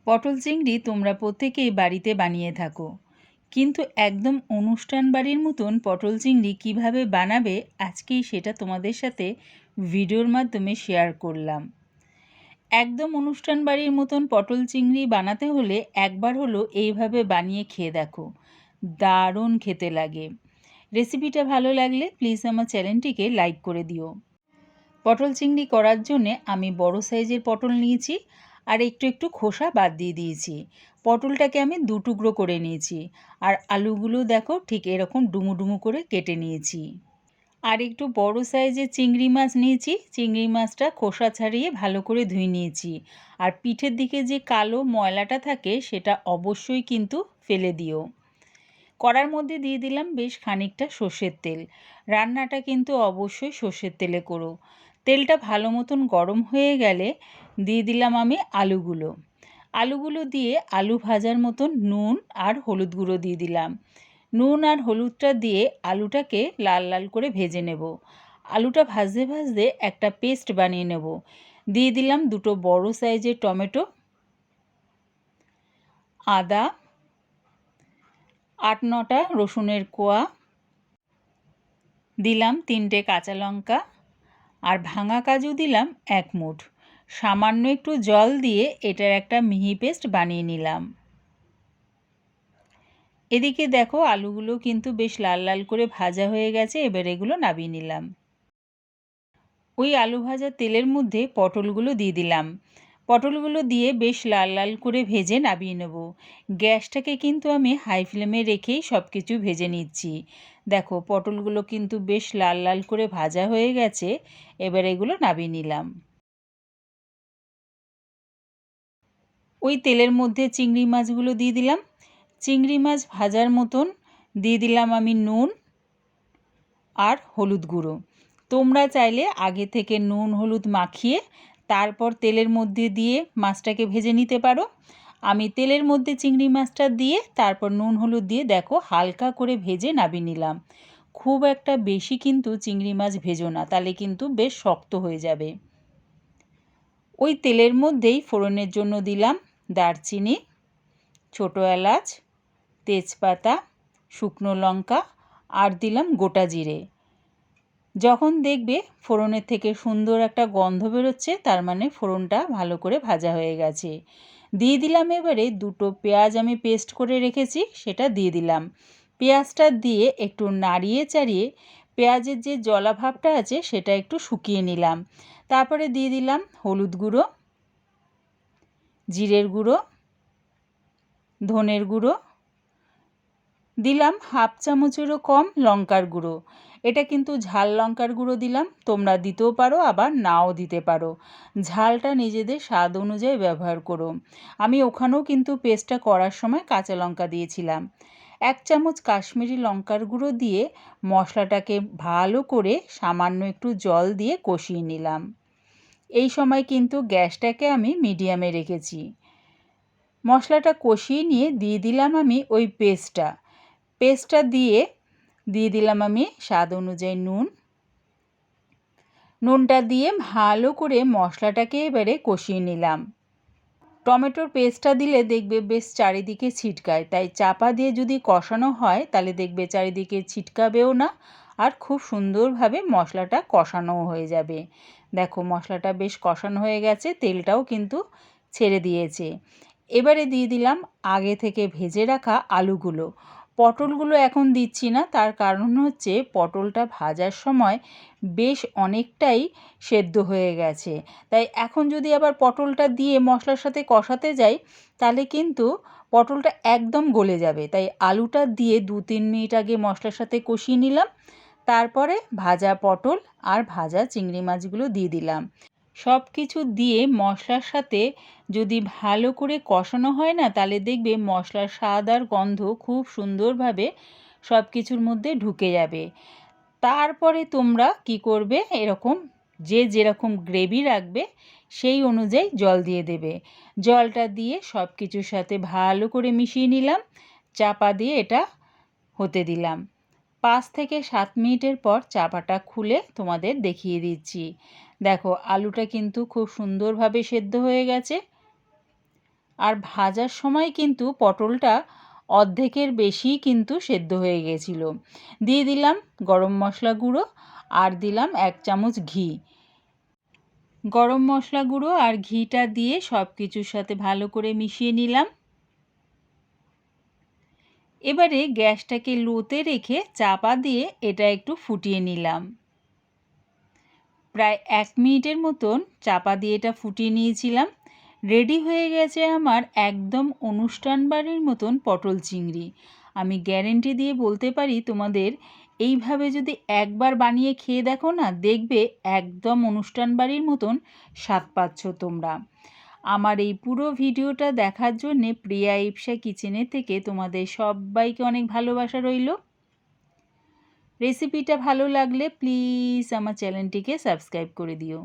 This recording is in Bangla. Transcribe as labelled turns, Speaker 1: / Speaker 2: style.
Speaker 1: পটল চিংড়ি তোমরা প্রত্যেকেই বাড়িতে বানিয়ে থাকো, কিন্তু একদম অনুষ্ঠান বাড়ির মতন পটল চিংড়ি কিভাবে বানাবে আজকেই সেটা তোমাদের সাথে ভিডিওর মাধ্যমে শেয়ার করলাম। একদম অনুষ্ঠান বাড়ির মতন পটল চিংড়ি বানাতে হলে একবার হলো এইভাবে বানিয়ে খেয়ে দেখো, দারুণ খেতে লাগে। রেসিপিটা ভালো লাগলে প্লিজ আমার চ্যানেলটিকে লাইক করে দিও। পটল চিংড়ি করার জন্যে আমি বড় সাইজের পটল নিয়েছি আর একটু একটু খোসা বাদ দিয়ে দিয়েছি। পটলটাকে আমি দু টুকরো করে নিয়েছি আর আলুগুলো দেখো ঠিক এরকম ডুমু ডুমু করে কেটে নিয়েছি। আর একটু বড় সাইজের চিংড়ি মাছ নিয়েছি, চিংড়ি মাছটা খোসা ছাড়িয়ে ভালো করে ধুয়ে নিয়েছি। আর পিঠের দিকে যে কালো ময়লাটা থাকে সেটা অবশ্যই কিন্তু ফেলে দিও। কড়ার মধ্যে দিয়ে দিলাম বেশ খানিকটা সর্ষের তেল। রান্নাটা কিন্তু অবশ্যই সর্ষের তেলে করো। তেলটা ভালো মতন গরম হয়ে গেলে দিয়ে দিলাম আমি আলুগুলো দিয়ে আলু ভাজার মতন নুন আর হলুদ গুঁড়ো দিয়ে দিলাম। নুন আর হলুদটা দিয়ে আলুটাকে লাল লাল করে ভেজে নেব। আলুটা ভাজতে ভাজতে একটা পেস্ট বানিয়ে নেব। দিয়ে দিলাম দুটো বড় সাইজের টমেটো, আদা, 8-9টা রসুনের কোয়া, দিলাম 3টে কাঁচা লঙ্কা আর ভাঙা কাজু দিলাম 1 মুঠ। সামান্য একটু জল দিয়ে এটার একটা মিহি পেস্ট বানিয়ে নিলাম। এদিকে দেখো আলুগুলো কিন্তু বেশ লাল লাল করে ভাজা হয়ে গেছে, এবার এগুলো নামিয়ে নিলাম। ওই আলু ভাজা তেলের মধ্যে পটলগুলো দিয়ে দিলাম। পটলগুলো দিয়ে বেশ লাল লাল করে ভেজে নামিয়ে নেব। গ্যাসটাকে কিন্তু আমি হাই ফ্লেমে রেখেই সব কিছু ভেজে নিচ্ছি। দেখো পটলগুলো কিন্তু বেশ লাল লাল করে ভাজা হয়ে গেছে, এবার এগুলো নামিয়ে নিলাম। ওই তেলের মধ্যে চিংড়ি মাছগুলো দিয়ে দিলাম। চিংড়ি মাছ ভাজার মতন দিয়ে দিলাম আমি নুন আর হলুদ গুঁড়ো। তোমরা চাইলে আগে থেকে নুন হলুদ মাখিয়ে তারপর তেলের মধ্যে দিয়ে মাছটাকে ভেজে নিতে পারো। আমি তেলের মধ্যে চিংড়ি মাছটা দিয়ে তারপর নুন হলুদ দিয়ে দেখো হালকা করে ভেজে নামিয়ে নিলাম। খুব একটা বেশি কিন্তু চিংড়ি মাছ ভেজো না, তাহলে কিন্তু বেশ শক্ত হয়ে যাবে। ওই তেলের মধ্যেই ফোড়নের জন্য দিলাম দারচিনি, ছোটো এলাচ, তেজপাতা, শুকনো লঙ্কা আর দিলাম গোটা জিরে। যখন দেখবে ফোড়নের থেকে সুন্দর একটা গন্ধ বেরোচ্ছে, তার মানে ফোড়নটা ভালো করে ভাজা হয়ে গেছে। দিয়ে দিলাম এবারে দুটো পেঁয়াজ আমি পেস্ট করে রেখেছি, সেটা দিয়ে দিলাম। পেঁয়াজটা দিয়ে একটু নাড়িয়ে চাড়িয়ে পেঁয়াজের যে জলা ভাবটা আছে সেটা একটু শুকিয়ে নিলাম। তারপরে দিয়ে দিলাম হলুদ গুঁড়ো, জিরের গুঁড়ো, ধনের গুঁড়ো, দিলাম 1/2 চামচেরও কম লঙ্কার গুঁড়ো। এটা কিন্তু ঝাল লঙ্কার গুঁড়ো দিলাম, তোমরা দিতেও পারো আবার নাও দিতে পারো। ঝালটা নিজেদের স্বাদ অনুযায়ী ব্যবহার করো। আমি ওখানেও কিন্তু পেস্টটা করার সময় কাঁচা লঙ্কা দিয়েছিলাম। 1 চামচ কাশ্মীরি লঙ্কার গুঁড়ো দিয়ে মশলাটাকে ভালো করে সামান্য একটু জল দিয়ে কষিয়ে নিলাম। এই সময় কিন্তু গ্যাসটাকে আমি মিডিয়ামে রেখেছি। মশলাটা কষিয়ে নিয়ে দিয়ে দিলাম আমি ওই পেস্টটা দিয়ে দিলাম আমি স্বাদ অনুযায়ী নুনটা দিয়ে ভালো করে মশলাটাকে এবারে কষিয়ে নিলাম। টমেটোর পেস্টটা দিলে দেখবে বেশ চারিদিকে ছিটকায়, তাই চাপা দিয়ে যদি কষানো হয় তাহলে দেখবে চারিদিকে ছিটকাবেও না আর খুব সুন্দরভাবে মশলাটা কষানোও হয়ে যাবে। দেখো মশলাটা বেশ কষানো হয়ে গেছে, তেলটাও কিন্তু ছেড়ে দিয়েছে। এবারে দিয়ে দিলাম আগে থেকে ভেজে রাখা আলুগুলো। পটলগুলো এখন দিচ্ছি না, তার কারণ হচ্ছে পটলটা ভাজার সময় বেশ অনেকটাই সেদ্ধ হয়ে গেছে। তাই এখন যদি আবার পটলটা দিয়ে মশলার সাথে কষাতে যাই তাহলে কিন্তু পটলটা একদম গলে যাবে। তাই আলুটা দিয়ে 2-3 মিনিট আগে মশলার সাথে কষিয়ে নিলাম, তারপরে ভাজা পটল আর ভাজা চিংড়ি মাছগুলো দিয়ে দিলাম। সব কিছু দিয়ে মশলার সাথে যদি ভালো করে কষানো হয় না তাহলে দেখবে মশলার স্বাদ আর গন্ধ খুব সুন্দরভাবে সব কিছুর মধ্যে ঢুকে যাবে। তারপরে তোমরা কি করবে, এরকম যে যেরকম গ্রেভি রাখবে সেই অনুযায়ী জল দিয়ে দেবে। জলটা দিয়ে সব কিছুর সাথে ভালো করে মিশিয়ে নিলাম, চাপা দিয়ে এটা হতে দিলাম। 5 থেকে 7 মিনিটের পর চাপাটা খুলে তোমাদের দেখিয়ে দিচ্ছি। দেখো আলুটা কিন্তু খুব সুন্দরভাবে সেদ্ধ হয়ে গেছে। আর ভাজার সময় কিন্তু পটলটা অর্ধেকের বেশি কিন্তু সেদ্ধ হয়ে গেছিলো। দিয়ে দিলাম গরম মশলা গুঁড়ো আর দিলাম 1 চামচ ঘি। গরম মশলা গুঁড়ো আর ঘিটা দিয়ে সব কিছুর সাথে ভালো করে মিশিয়ে নিলাম। এবারে গ্যাসটাকে লোতে রেখে চাপা দিয়ে এটা একটু ফুটিয়ে নিলাম। প্রায় 1 মিনিটের মতন চাপা দিয়ে এটা ফুটিয়ে নিয়েছিলাম। রেডি হয়ে গেছে আমার একদম অনুষ্ঠান বাড়ির মতন পটল চিংড়ি। আমি গ্যারেন্টি দিয়ে বলতে পারি তোমাদের এইভাবে যদি একবার বানিয়ে খেয়ে দেখো না, দেখবে একদম অনুষ্ঠান বাড়ির মতন স্বাদ পাচ্ছ তোমরা। আমার এই পুরো ভিডিওটা দেখার জন্যে প্রিয়া ইপসা কিচেনের থেকে তোমাদের সবাইকে অনেক ভালোবাসা রইল। রেসিপিটা ভালো লাগলে প্লিজ আমার চ্যানেলটিকে সাবস্ক্রাইব করে দিও।